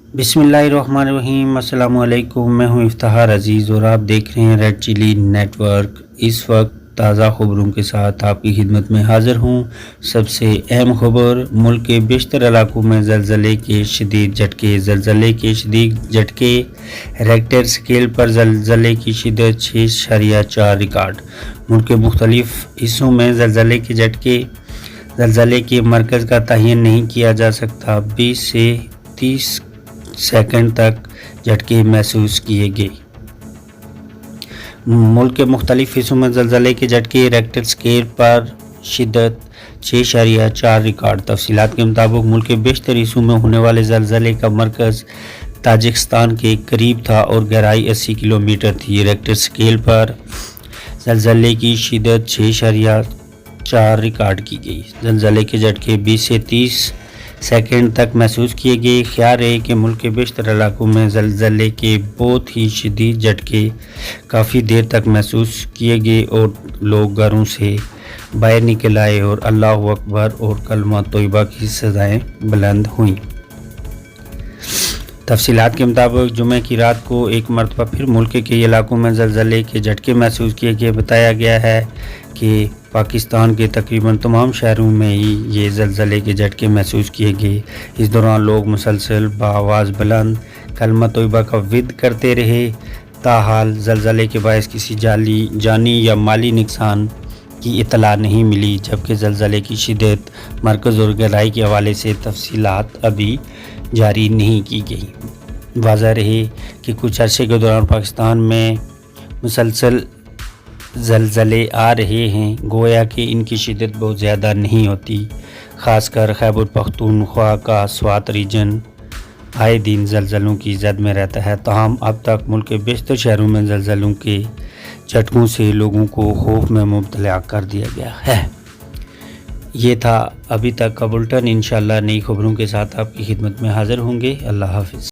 बिस्मिल्लाहिर्रहमानिर्रहीम। अस्सलाम वालेकुम। मैं हूं इफ्तिखार अजीज़ और आप देख रहे हैं रेड चिली नेटवर्क। इस वक्त ताज़ा खबरों के साथ आपकी खिदमत में हाज़िर हूं। सबसे अहम खबर, मुल्क के बेशतर इलाकों में ज़लज़ले के शदीद झटके। रेक्टर स्केल पर ज़लज़ले की शिद्दत 6.4 रिकॉर्ड। मुल्क के मुख्तलिफ हिस्सों में ज़लज़ले के मरकज़ का तयन नहीं किया जा सकता। 20 से 30 सेकंड तक झटके महसूस किए गए। मुल्क के मुख्तलिफ हिस्सों में ज़लज़ले के झटके, रेक्टर स्केल पर शिद्दत 6.4 रिकॉर्ड। तफसीलात के मुताबिक मुल्क के बेशतर हिस्सों में होने वाले ज़लज़ले का मरकज़ ताजिकिस्तान के करीब था और गहराई 80 किलोमीटर थी। रेक्टर स्केल पर ज़लज़ले की शिद्दत 6.4 रिकॉर्ड की गई। ज़लज़ले के झटके 20 से 30 सेकंड तक महसूस किए गए। ख्याल है कि मुल्क के बेशतर इलाकों में ज़लज़ले के बहुत ही शदीद झटके काफ़ी देर तक महसूस किए गए और लोग घरों से बाहर निकल आए और अल्लाहु अकबर और कलमा तोयबा की सज़ाएं बुलंद हुईं। तफसीलात के मुताबिक जुमे की रात को एक मरतबा फिर मुल्क के कई इलाकों में ज़लज़ले के झटके महसूस किए गए। बताया गया है कि पाकिस्तान के तकरीबन तमाम शहरों में ही ये ज़लज़ले के झटके महसूस किए गए। इस दौरान लोग मुसलसल बआवाज़ बुलंद कलमा तोयबा का विद करते रहे। ताहाल ज़लज़ले के बायस किसी जानी या माली नुकसान की इतला नहीं मिली, जबकि ज़लज़ले की शिद्दत, मरकज़ और गहराई के हवाले से तफसीलात अभी जारी नहीं की गई। वाज़ह रहे कि कुछ अरसे के दौरान पाकिस्तान में मुसलसल ज़लज़ले आ रहे हैं, गोया कि इनकी शिद्दत बहुत ज़्यादा नहीं होती। ख़ासकर खैबर पख्तूनख्वा का स्वात रीजन आए दिन ज़लज़लों की जद में रहता है। ताहम अब तक मुल्क के बेशतर शहरों में ज़लज़लों के झटकों से लोगों को खौफ में मुब्तला कर दिया गया है। ये था अभी तक का बुलेटिन। इंशाअल्लाह नई खबरों के साथ आपकी खिदमत में हाज़िर होंगे। अल्लाह हाफ़िज़।